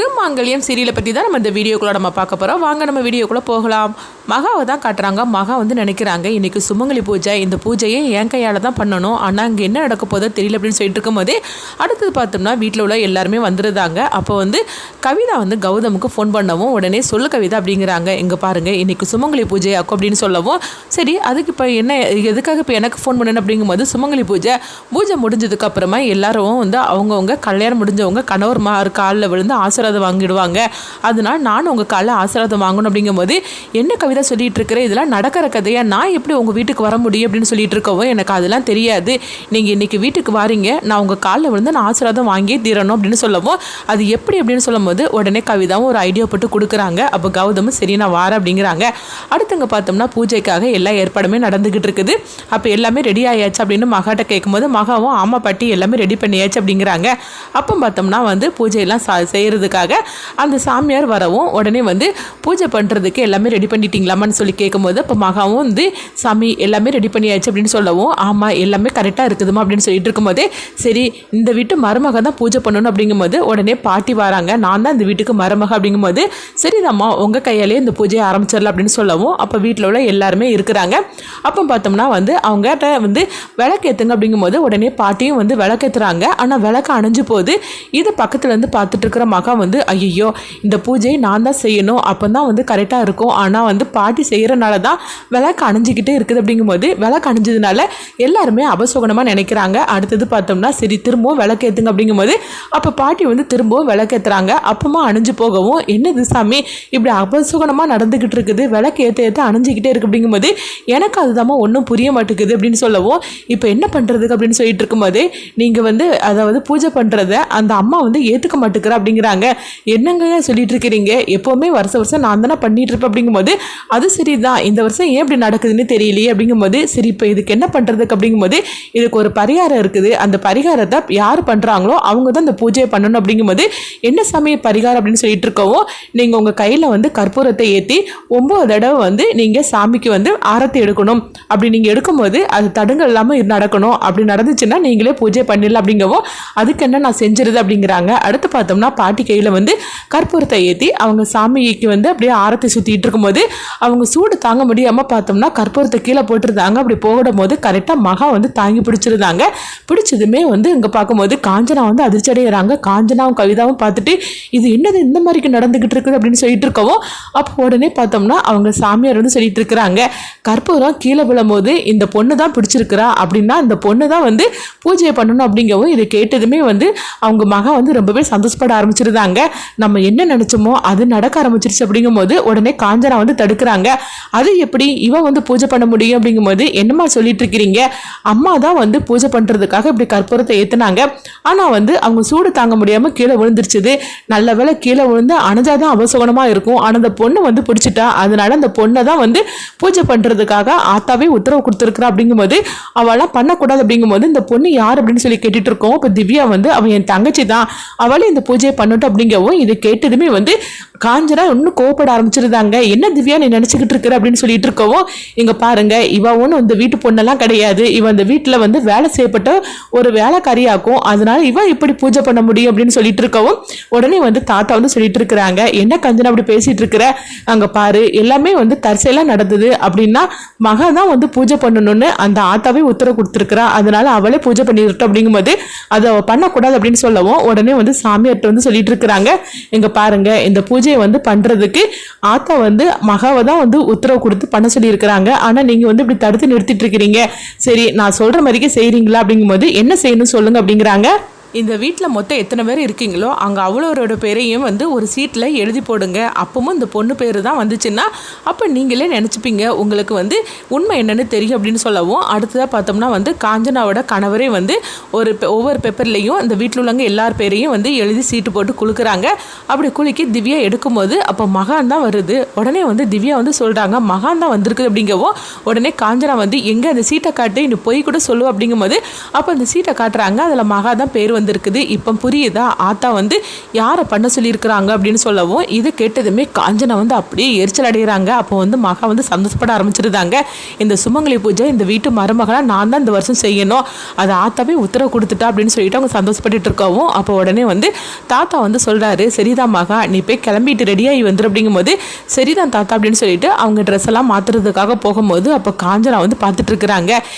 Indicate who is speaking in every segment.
Speaker 1: திருமாங்கல்யம் சீரியலை பற்றி தான் நம்ம இந்த வீடியோக்குள்ளே நம்ம பார்க்க போகிறோம். வாங்க நம்ம வீடியோக்குள்ளே போகலாம். மகாவை தான் காட்டுறாங்க. மகா வந்து நினைக்கிறாங்க இன்றைக்கி சுமங்கலி பூஜை, இந்த பூஜையை என் கையால் தான் பண்ணணும், ஆனால் இங்கே என்ன நடக்க போதோ தெரியல அப்படின்னு சொல்லிட்டு இருக்கும்போதே அடுத்தது பார்த்தோம்னா வீட்டில் உள்ள எல்லாருமே வந்துருந்தாங்க. அப்போ வந்து கவிதா வந்து கௌதமுக்கு ஃபோன் பண்ணவும் உடனே சொல்லு கவிதா அப்படிங்கிறாங்க, இங்கே பாருங்கள் இன்றைக்கி சுமங்கலி பூஜை ஆக்கும் அப்படின்னு சொல்லவும் சரி அதுக்கு இப்போ என்ன எதுக்காக இப்போ எனக்கு ஃபோன் பண்ணணும் அப்படிங்கும்போது சுமங்கலி பூஜை முடிஞ்சதுக்கு அப்புறமா எல்லாரும் வந்து அவங்கவுங்க கல்யாணம் முடிஞ்சவங்க கணவர் காலில் விழுந்து ஆசீர்வாதம் வாங்கிடுவாங்க, அதனால் நானும் உங்கள் காலில் ஆசீர்வாதம் வாங்கணும் அப்படிங்கும்போது என்ன கவிதா சொல்லிட்டு இருக்கிறேன், இதெல்லாம் நடக்கிற கதையா, நான் எப்படி உங்கள் வீட்டுக்கு வர முடியும் அப்படின்னு சொல்லிட்டு இருக்கவும் எனக்கு அதெல்லாம் தெரியாது, நீங்கள் இன்றைக்கி வீட்டுக்கு வாரீங்க, நான் உங்கள் காலில் விழுந்து நான் ஆசீர்வாதம் வாங்கியே தீரணும் அப்படின்னு சொல்லவும் அது எப்படி அப்படின்னு சொல்லும்போது உடனே கவிதாவும் ஒரு ஐடியா போட்டு கொடுக்குறாங்க. அப்போ கௌதமும் சரி நான் வாரேன் அப்படிங்கிறாங்க. அடுத்தவங்க பார்த்தோம்னா பூஜைக்காக எல்லா ஏற்பாடுமே நடந்துக்கிட்டு இருக்குது. அப்போ எல்லாமே ரெடி ஆயாச்சு அப்படின்னு மகாட்ட கேட்கும்போது மகாவும் ஆமா பாட்டி எல்லாமே ரெடி பண்ணியாச்சு அப்படிங்கிறாங்க. அப்போ பார்த்தோம்னா வந்து பூஜையெல்லாம் செய்கிறதுக்காக அந்த சாமியார் வரவும் உடனே வந்து பூஜை பண்ணுறதுக்கு எல்லாமே ரெடி பண்ணிட்டீங்களாமான்னு சொல்லி கேட்கும்போது இப்போ மகாவும் வந்து சாமி எல்லாமே ரெடி பண்ணியாச்சு அப்படின்னு சொல்லவும் ஆமாம் எல்லாமே கரெக்டாக இருக்குதுமா அப்படின்னு சொல்லிட்டு இருக்கும்போதே சரி இந்த வீட்டு மருமக தான் பூஜை பண்ணணும் அப்படிங்கும்போது உடனே பாட்டி வராங்க, நான் தான் இந்த வீட்டுக்கு மருமக அப்படிங்கும்போது சரிதாம்மா உங்கள் கையாலே இந்த பூஜையை ஆரம்பிச்சிடலாம் அப்படின்னு சொல்லவும் அப்போ வீட்டில் உள்ள எல்லாருமே இருக்கிறாங்க. அப்போ பார்த்தோம்னா வந்து அவங்ககிட்ட வந்து விளக்கேற்றுங்க அப்படிங்கும்போது உடனே பாட்டியும் வந்து விளக்கேற்றுறாங்க. ஆனால் விளக்கு அணைஞ்சு போகுது. இது பக்கத்துலேருந்து பார்த்துட்டு இருக்கிற மகா வந்து ஐயோ இந்த பூஜையை நான் தான் செய்யணும் அப்போ தான் வந்து கரெக்டாக இருக்கும், ஆனால் வந்து பாட்டி செய்கிறனால தான் விளக்கு அணைஞ்சிக்கிட்டே இருக்குது அப்படிங்கும்போது விளக்கு அணைஞ்சதுனால எல்லாருமே அபசோகனமாக நினைக்கிறாங்க. அடுத்தது பார்த்தோம்னா சரி திரும்பவும் விளக்கேற்றுங்க அப்படிங்கும்போது அப்போ பாட்டி வந்து திரும்பவும் விளக்கேற்றுறாங்க. அப்பமா அணைஞ்சு போகவும் என்னது சாமி இப்படி அபசோகனமாக நடந்துக்கிட்டு இருக்குது, விளக்கு ஏற்ற அணைஞ்சிக்கிட்டே இருக்குது அப்படிங்கும்போது எனக்கு அதுதான் ஒன்றும் புரிய மாட்டேங்குது அப்படின்னு சொல்லவும் இப்போ என்ன பண்ணுறதுக்கு அப்படின்னு சொல்லிட்டு இருக்கும்போதே நீங்கள் வந்து அதாவது பூஜை பண்ணுறத அந்த அம்மா வந்து ஏற்றுக்க மாட்டேங்கிறா அப்படிங்கிறாங்க. என்னங்க சொல்லிட்டு இருக்கிறீங்க, எப்போவுமே வருஷம் நான் தானே பண்ணிட்டு இருப்பேன் அப்படிங்கும்போது அது சரிதான், இந்த வருஷம் ஏன் இப்படி நடக்குதுன்னு தெரியலையே அப்படிங்கும்போது சரி இப்போ இதுக்கு என்ன பண்ணுறதுக்கு அப்படிங்கும்போது இதுக்கு ஒரு பரிகாரம் இருக்குது, அந்த பரிகாரத்தை யார் பண்ணுறாங்களோ அவங்க தான் இந்த பூஜையை பண்ணணும் அப்படிங்கும்போது என்ன சமய பரிகாரம் அப்படின்னு சொல்லிட்டு இருக்கவும் நீங்கள் உங்கள் கையில் வந்து கற்பூரத்தை ஏற்றி 9 தடவை வந்து நீங்கள் சாமிக்கு வந்து ஆரத்தி எடுக்கணும், அப்படி நீங்கள் எடுக்கும்போது அது தடுங்கள் இல்லாமல் நடக்கணும், அப்படி நடந்துச்சுன்னா நீங்களே பூஜை பண்ணிடலாம் அப்படிங்கவும் அதுக்கு என்ன நான் செஞ்சிருது அப்படிங்கிறாங்க. அடுத்து பார்த்தோம்னா பாட்டி கையில் வந்து கற்பூரத்தை ஏற்றி அவங்க சாமிக்கு வந்து அப்படியே ஆரத்தி சுற்றிட்டு இருக்கும்போது அவங்க சூடு தாங்க முடியாமல் பார்த்தோம்னா கற்பூரத்தை கீழே போட்டுருந்தாங்க. அப்படி போகிடும் போது கரெக்டாக மகா வந்து தாங்கி பிடிச்சிருந்தாங்க. பிடிச்சதுமே வந்து இங்கே பார்க்கும்போது காஞ்சனா வந்து அதிர்ச்சி அடைகிறாங்க. காஞ்சனாவும் கவிதாவும் பார்த்துட்டு இது என்னது இந்த மாதிரிக்கு நடந்துக்கிட்டு இருக்குது அப்படின்னு சொல்லிட்டு இருக்கவும் அப்போ உடனே பார்த்தோம்னா அவங்க சாமியார் வந்து சொல்லிட்டு இருக்கிறாங்க கற்பூரம் கீழே விழும்போது இந்த பொண்ணு தான் பிடிச்சிருக்கிறா அப்படின்னா இந்த பொண்ணு தான் வந்து பூஜையை பண்ணணும் அப்படிங்கவும் இதை கேட்டதுமே வந்து அவங்க மகா வந்து ரொம்பவே சந்தோஷப்பட ஆரம்பிச்சிருந்தாங்க. நம்ம என்ன நினைச்சோமோ அது நடக்க ஆரம்பிச்சிருச்சு அப்படிங்கும்போது உடனே காஞ்சனா வந்து தடுக்கிறாங்க. அது எப்படி இவன் வந்து பூஜை பண்ண முடியும் அப்படிங்கும்போது என்னம்மா சொல்லிட்டு இருக்கிறீங்க, அம்மா தான் வந்து பூஜை பண்றதுக்காக இப்படி கற்பூரத்தை ஏத்துனாங்க, ஆனா வந்து அவங்க சூடு தாங்க முடியாம கீழே விழுந்துருச்சுது, நல்ல வேளை கீழே விழுந்து அணைஞ்சாதான் அவசகனமா இருக்கும், ஆனா அந்த பொண்ணு வந்து பிடிச்சிட்டா, அதனால அந்த பொண்ணை தான் வந்து பூஜை பண்றதுக்காக ஆத்தாவே உத்தரவு கொடுத்துருக்கிறா அப்படிங்கும்போது அவளாம் பண்ணக்கூடாது அப்படிங்கும்போது இந்த பொண்ணு யார் அப்படின்னு சொல்லி கேட்டுட்டு இருக்கோம். இப்போ திவ்யா வந்து அவன் என் தங்கச்சி தான், அவளே இந்த பூஜையை பண்ணட்டும் அப்படிங்கவும் இது கேட்டதுமே வந்து காஞ்சனா இன்னும் கோவப்பட ஆரம்பிச்சிருந்தாங்க. என்ன திவ்யா நீ நினைச்சுக்கிட்டு இருக்கிற அப்படின்னு சொல்லிட்டு இருக்கவும் இங்க பாருங்க இவ ஒன்றும் இந்த வீட்டு பொண்ணெல்லாம் கிடையாது, இவன் இந்த வீட்டில் வந்து வேலை செய்யப்பட்ட ஒரு வேலைக்காரியாக்கும், அதனால இவன் இப்படி பூஜை பண்ண முடியும் அப்படின்னு சொல்லிட்டு இருக்கவும் உடனே வந்து தாத்தா வந்து சொல்லிட்டு இருக்கிறாங்க என்ன காஞ்சனா அப்படி பேசிட்டு இருக்கிற, அங்க பாரு எல்லாமே வந்து தற்செயலா நடந்தது அப்படின்னா மகா தான் வந்து பூஜை பண்ணணும்னு அந்த ஆத்தாவே உத்தரவு கொடுத்துருக்கிறா, அதனால அவளே பூஜை பண்ணிருட்டோம் அப்படிங்கும்போது அதை பண்ணக்கூடாது அப்படின்னு சொல்லவும் உடனே வந்து சாமியார்ட்ட வந்து சொல்லிட்டு இருக்கிறாங்க இங்க பாருங்க இந்த பூஜையை வந்து பண்றதுக்கு ஆத்தா வந்து மகாவை தான் வந்து உத்தரவு கொடுத்து பண்ண சொல்லி இருக்கிறாங்க, ஆனா நீங்க வந்து இப்படி தடுத்து நிறுத்திட்டு இருக்கிறீங்க, சரி நான் சொல்ற மாதிரிக்கே செய்றீங்களா அப்படிங்கும்போது என்ன செய்யணும் சொல்லுங்க அப்படிங்கிறாங்க. இந்த வீட்டில் மொத்தம் எத்தனை பேர் இருக்கீங்களோ அங்கே அவ்வளோரோட பேரையும் வந்து ஒரு சீட்டில் எழுதி போடுங்க, அப்பவும் இந்த பொண்ணு பேர் தான் வந்துச்சுன்னா அப்போ நீங்களே நினச்சிப்பீங்க உங்களுக்கு வந்து உண்மை என்னென்னு தெரியும் அப்படின்னு சொல்லவும் அடுத்ததாக பார்த்தோம்னா வந்து காஞ்சனாவோட கணவரே வந்து ஒவ்வொரு பேப்பர்லேயும் இந்த வீட்டில் உள்ளவங்க எல்லார் பேரையும் வந்து எழுதி சீட்டு போட்டு குலுக்குறாங்க. அப்படி குலுக்கி திவ்யா எடுக்கும்போது அப்போ மகான் தான் வருது. உடனே வந்து திவ்யா வந்து சொல்கிறாங்க மகான் தான் வந்திருக்குது அப்படிங்கவும் உடனே காஞ்சனா வந்து எங்கே அந்த சீட்டை காட்டு இன்னும் போய் கூட சொல்லுவோம் அப்படிங்கும்போது அப்போ அந்த சீட்டை காட்டுறாங்க. அதில் மகா தான் பேர் வந்து வந்திருக்குது, இப்போ புரியுதா ஆத்தா வந்து யாரை பண்ண சொல்லியிருக்கிறாங்க அப்படின்னு சொல்லவும் இதை கேட்டதுமே காஞ்சனா வந்து அப்படியே எரிச்சல் அடைகிறாங்க. அப்போ வந்து மகா வந்து சந்தோஷப்பட ஆரம்பிச்சிருந்தாங்க. இந்த சுமங்கலி பூஜை இந்த வீட்டு மருமகளாக நான் தான் இந்த வருஷம் செய்யணும், அதை ஆத்தாவே உத்தரவு கொடுத்துட்டா அப்படின்னு சொல்லிட்டு அவங்க சந்தோஷப்பட்டு இருக்கவும் அப்போ உடனே வந்து தாத்தா வந்து சொல்கிறாரு, சரிதான் மகா நீ போய் கிளம்பிட்டு ரெடியாகி வந்துரு அப்படிங்கும்போது சரிதான் தாத்தா அப்படின்னு சொல்லிட்டு அவங்க ட்ரெஸ் எல்லாம் மாற்றுறதுக்காக போகும்போது அப்போ காஞ்சனா வந்து பார்த்துட்டு இருக்கிறாங்க.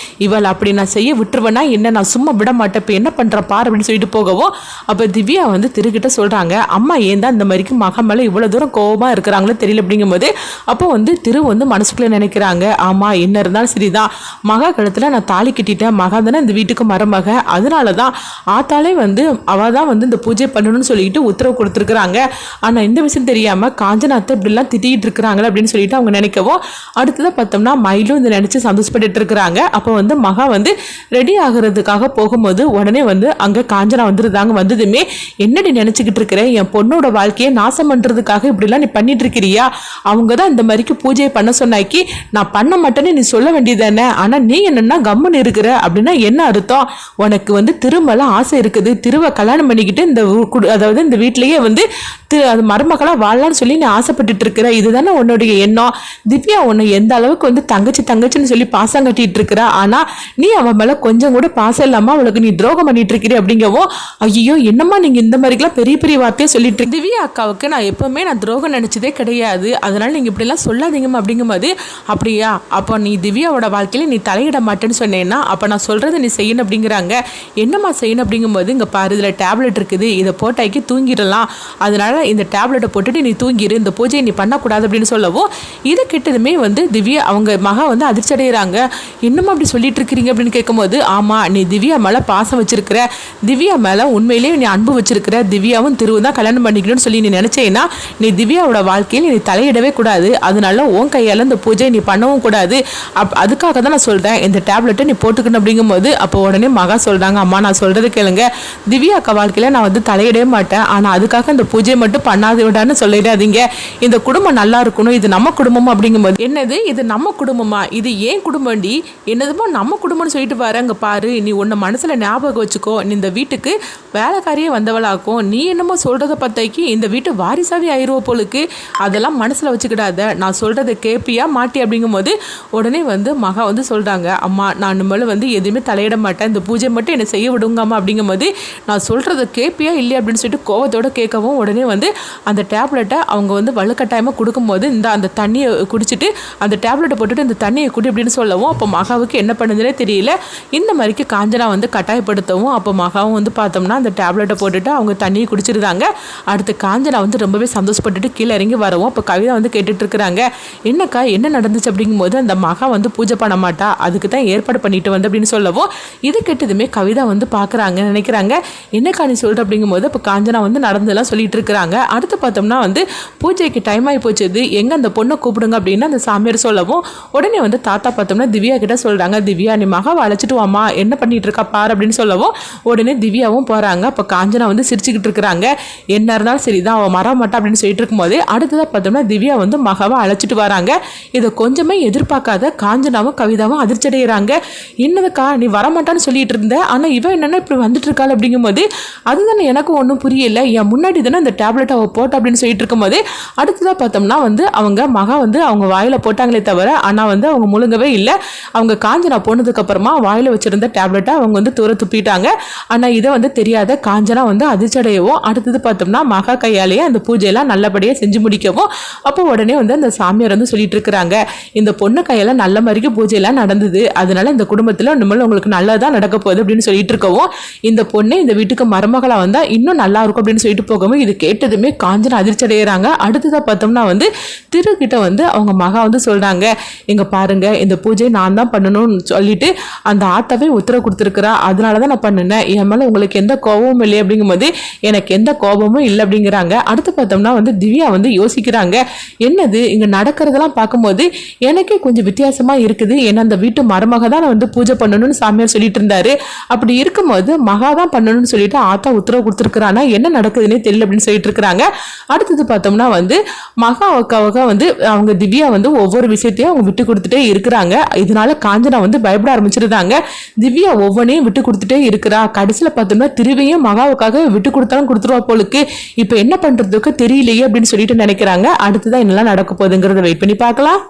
Speaker 1: இவள் அப்படி நான் செய்ய விட்டுருவேன்னா என்ன, நான் சும்மா விட மாட்டேன், இப்போ என்ன பண்ணுற பார் அப்படின்னு சொல்லிட்டு போகவும் அப்போ திவ்யா வந்து திருக்கிட்ட சொல்கிறாங்க, அம்மா ஏன் தான் இந்த மாதிரிக்கு மகா மேலே இவ்வளோ தூரம் கோபமாக இருக்கிறாங்களோ தெரியல அப்படிங்கும்போது அப்போ வந்து திரு வந்து மனசுக்குள்ளே நினைக்கிறாங்க, ஆமாம் என்ன இருந்தாலும் சரிதான், மகா கழுத்தில் நான் தாலி கட்டிட்டேன், மகா தானே இந்த வீட்டுக்கு மருமக, அதனால தான் ஆத்தாலே வந்து அவள் தான் வந்து இந்த பூஜை பண்ணணும்னு சொல்லிட்டு உத்தரவு கொடுத்துருக்குறாங்க. ஆனால் இந்த விஷயம் தெரியாமல் காஞ்சனாத்தை இப்படிலாம் திட்டிகிட்டு இருக்கிறாங்களே அப்படின்னு சொல்லிட்டு அவங்க நினைக்கவும் அடுத்ததாக பார்த்தோம்னா மயிலும் இந்த நினச்சி சந்தோஷப்பட்டு இருக்கிறாங்க. அப்போ வந்து மகா வந்து ரெடி ஆகிறதுக்காக போகும்போது உடனே வந்து அங்கே காஞ்சனா வந்துருந்தாங்க. வந்ததுமே என்னடி நினச்சிக்கிட்டு இருக்கிற, என் பொண்ணோட வாழ்க்கையை நாசம் பண்ணுறதுக்காக இப்படிலாம் நீ பண்ணிட்டு இருக்கிறியா, அவங்க தான் இந்த மாதிரிக்கு பூஜையை பண்ண சொன்னாக்கி நான் பண்ண மாட்டேன்னு நீ சொல்ல வேண்டியதானே, ஆனால் நீ என்னன்னா கம்முன்னு இருக்கிற அப்படின்னா என்ன அர்த்தம், உனக்கு வந்து திருமல ஆசை இருக்குது, திருவை கல்யாணம் பண்ணிக்கிட்டு இந்த அதாவது இந்த வீட்டிலேயே வந்து அது மருமகளாக வாழலான்னு சொல்லி நீ ஆசைப்பட்டுட்டு இருக்கிற, இதுதானே உன்னுடைய எண்ணம். திவ்யா உன்னை எந்த அளவுக்கு வந்து தங்கச்சின்னு சொல்லி பாசம் கட்டிட்டு இருக்கிற, ஆனால் நீ அவன் மேலே கொஞ்சம் கூட பாசம் இல்லாமல் அவளுக்கு நீ துரோகம் பண்ணிட்டு இருக்கிற அப்படிங்கவும் ஐயோ என்னம்மா நீங்கள் இந்த மாதிரிலாம் பெரிய பெரிய வார்த்தையை சொல்லிட்டு இருக்கு, திவ்யா அக்காவுக்கு நான் எப்பவுமே நான் துரோகம் நினச்சதே கிடையாது, அதனால நீங்கள் இப்படிலாம் சொல்லாதீங்கம்மா அப்படிங்கும்போது அப்படியா அப்போ நீ திவ்யாவோட வாழ்க்கையில் நீ தலையிட மாட்டேன்னு சொன்னேன்னா அப்போ நான் சொல்கிறத நீ செய்யணும் அப்படிங்கிறாங்க. என்னம்மா செய்யணும் அப்படிங்கும்போது இங்கே பாரு இதில் டேப்லெட் இருக்குது, இதை போட்டாக்கி தூங்கிடலாம், அதனால இந்த டேப்லெட்டை போட்டுட்டு நீ தூங்கிடு, இந்த பூஜையை நீ பண்ணக்கூடாது அப்படின்னு சொல்லவும் இதை கிட்டதுமே வந்து திவ்யா அவங்க மகா வந்து அதிர்ச்சி அடைகிறாங்க. இன்னும் அப்படி சொல்லிட்டு இருக்கிறீங்க அப்படின்னு கேட்கும்போது ஆமாம் நீ திவ்யா மேலே பாசம் வச்சிருக்கிற, திவ்யா மேலே உண்மையிலேயே நீ அன்பு வச்சிருக்கிற, திவ்யாவும் திருவும் தான் கல்யாணம் பண்ணிக்கணும்னு சொல்லி நீ நினச்சேன்னா நீ திவ்யாவோட வாழ்க்கையில் நீ தலையிடவே கூடாது, அதனால உன் கையால் இந்த பூஜையை நீ பண்ணவும் கூடாது, அதுக்காக தான் நான் சொல்கிறேன் இந்த டேப்லெட்டை நீ போட்டுக்கணும் அப்படிங்கும்போது அப்போ உடனே மகா சொல்கிறாங்க, அம்மா நான் சொல்கிறது கேளுங்க, திவ்யா அக்கா வாழ்க்கையில் நான் வந்து தலையிடவே மாட்டேன், ஆனால் அதுக்காக இந்த பூஜையை மட்டும் பண்ணாது விடான்னு சொல்லிடாதீங்க, இந்த குடும்பம் நல்லா இருக்கணும், இது நம்ம குடும்பமா அப்படிங்கும்போது என்னது இது நம்ம குடும்பமா, இது ஏன் குடும்பம்டி, என்னதுமோ நம்ம குடும்பம்னு சொல்லிட்டு வரங்க பாரு, நீ உன்னை மனசுல ஞாபகம் வச்சுக்கோ, நீ இந்த வீட்டுக்கு வேலைக்காரியே வந்தவளாக்கும், நீ என்னமோ சொல்றத பத்தைக்கு இந்த வீட்டு வாரிசாவே ஆயிடுவோ போலுக்கு, அதெல்லாம் மனசுல வச்சுக்கிடாத, நான் சொல்றதை கேப்பியா மாட்டி அப்படிங்கும்போது உடனே வந்து மகா வந்து சொல்றாங்க, அம்மா நான் மேலே வந்து எதுவுமே தலையிட மாட்டேன், இந்த பூஜை மட்டும் என்னை செய்ய விடுங்கம்மா அப்படிங்கும்போது நான் சொல்றதை கேப்பியா இல்லையா அப்படின்னு சொல்லிட்டு கோவத்தோட கேட்கவும் உடனே வந்து அந்த டேப்லெட்டை அவங்க வந்து வலுக்கட்டாயமாக கொடுக்கும்போது இந்த அந்த தண்ணியை குடிச்சிட்டு அந்த டேப்லெட்டை போட்டுட்டு இந்த தண்ணியை குடி அப்படின்னு சொல்லவும் அப்போ மகாவுக்கு என்ன பண்ணுதுன்னே தெரியல. இந்த மாதிரிக்கு காஞ்சனா வந்து கட்டாயப்படுத்தவும் அப்போ மகாவும் வந்து பார்த்தோம்னா அந்த டேப்லெட்டை போட்டுட்டு அவங்க தண்ணியை குடிச்சிருந்தாங்க. அடுத்து காஞ்சனா வந்து ரொம்பவே சந்தோஷப்பட்டுட்டு கீழே இறங்கி வரவும் அப்போ கவிதா வந்து கேட்டுட்டு இருக்கிறாங்க, என்னக்கா என்ன நடந்துச்சு அப்படிங்கும்போது அந்த மகா வந்து பூஜை பண்ண மாட்டா, அதுக்கு தான் ஏற்பாடு பண்ணிட்டு வந்து அப்படின்னு சொல்லவும் இது கேட்டதுமே கவிதா வந்து பார்க்குறாங்க, நினைக்கிறாங்க என்னக்கா நீ சொல்கிற அப்படிங்கும்போது இப்போ காஞ்சனா வந்து நடந்ததெல்லாம் சொல்லிட்டு இருக்கிறாங்க. அடுத்து பார்த்தோம்னா வந்து பூஜைக்கு டைம் ஆகி போச்சுது, எங்கே அந்த பொண்ணை கூப்பிடுங்க அப்படின்னு அந்த சாமியார் சொல்லவும் உடனே வந்து தாத்தா பார்த்தோம்னா திவ்யா கிட்ட சொல்கிறாங்க, திவ்யா நீ மகாவை அழைச்சிட்டு வாமா, என்ன பண்ணிட்டு இருக்கா பாரு அப்படின்னு சொல்லவும் உடனே திவ்யாவும் போகிறாங்க. அப்போ காஞ்சனா வந்து சிரிச்சுக்கிட்டு இருக்கிறாங்க, என்ன இருந்தாலும் சரிதான் அவள் மற மாட்டா அப்படின்னு சொல்லிட்டு இருக்கும்போது அடுத்ததாக பார்த்தோம்னா திவ்யா வந்து மகாவை அழைச்சிட்டு வராங்க. இதை கொஞ்சமே எதிர்பார்க்காத காஞ்சனாவும் கவிதாவும் அதிர்ச்சி அடைகிறாங்க. என்னதுக்கா நீ வரமாட்டான்னு சொல்லிட்டு இருந்த, ஆனால் இவன் என்னென்ன இப்படி வந்துட்டு இருக்காள் அப்படிங்கும்போது அதுதானே எனக்கு ஒன்றும் புரியல, என் முன்னாடி தானே இந்த டேப்லெட் அவள் போட்ட அப்படின்னு சொல்லிட்டு இருக்கும்போது அடுத்ததாக பார்த்தோம்னா வந்து அவங்க மகா வந்து அவங்க வாயில் போட்டாங்களே தவிர ஆனால் வந்து அவங்க முழுங்கவே இல்லை. அவங்க காஞ்சனா போனதுக்கு அப்புறமா வாயில் வச்சிருந்த டேப்லெட்டை அவங்க வந்து தூர துப்பிட்டாங்க. ஆனால் இதை வந்து தெரியாத காஞ்சனா வந்து அதிர்ச்சடையவும் அடுத்தது பார்த்தோம்னா மகா கையாலேயே அந்த பூஜையெல்லாம் நல்லபடியாக செஞ்சு முடிக்கவும் அப்போ உடனே வந்து அந்த சாமியார் வந்து சொல்லிட்டு இருக்கிறாங்க, இந்த பொண்ணு கையால் நல்ல மாதிரிக்கு பூஜையெல்லாம் நடந்தது, அதனால இந்த குடும்பத்தில் இனிமேல் உங்களுக்கு நல்லதாக நடக்க போகுது அப்படின்னு சொல்லிட்டு இருக்கவும் இந்த பொண்ணு இந்த வீட்டுக்கு மருமகளாக வந்தால் இன்னும் நல்லா இருக்கும் அப்படின்னு சொல்லிட்டு போகவும் இது கேட்டதுமே காஞ்சனா அதிர்ச்சி அடைகிறாங்க. அடுத்ததாக பார்த்தோம்னா வந்து திருக்கிட்ட வந்து அவங்க மகா வந்து சொல்கிறாங்க, இங்கே பாருங்க இந்த பூஜை நான் தான் பண்ணணும்னு சொல்லிட்டு அந்த ஆத்தாவே உத்தரவு கொடுத்துருக்குறா, அதனால தான் நான் பண்ணினேன், என் மேலே உங்களுக்கு எந்த கோபமும் இல்லை அப்படிங்கும்போது எனக்கு எந்த கோபமும் இல்லை அப்படிங்கிறாங்க. அடுத்து பார்த்தோம்னா வந்து திவ்யா வந்து யோசிக்கிறாங்க, என்னது இங்கே நடக்கிறதெல்லாம் பார்க்கும்போது எனக்கே கொஞ்சம் வித்தியாசமாக இருக்குது, ஏன்னா அந்த வீட்டு மருமக தான் வந்து பூஜை பண்ணணும்னு சாமியார் சொல்லிட்டு இருந்தாரு, அப்படி இருக்கும்போது மகா தான் பண்ணணும்னு சொல்லிட்டு ஆத்தா உத்தரவு கொடுத்துருக்குறானா என்ன நடக்குதுன்னே தெரியல அப்படின்னு சொல்லிட்டு இருக்கிறாங்க. அடுத்தது பார்த்தோம்னா வந்து மகாவுக்காக வந்து அவங்க திவ்யா வந்து ஒவ்வொரு விஷயத்தையும் அவங்க விட்டு கொடுத்துட்டே இருக்கிறாங்க. இதனால காஞ்சனா வந்து பயப்பட ஆரம்பிச்சிருந்தாங்க. திவ்யா ஒவ்வொன்றையும் விட்டு கொடுத்துட்டே இருக்கிறா, கடைசியில் பார்த்தோம்னா திருவையும் மகாவுக்காக விட்டு கொடுத்தாலும் கொடுத்துருவா போலுக்கு. இப்போ என்ன பண்றதுக்கு தெரியலையே அப்படின்னு சொல்லிட்டு நினைக்கிறாங்க. அடுத்ததான் என்னெல்லாம் நடக்க போகுதுங்கிறத வெயிட் பண்ணி பார்க்கலாம்.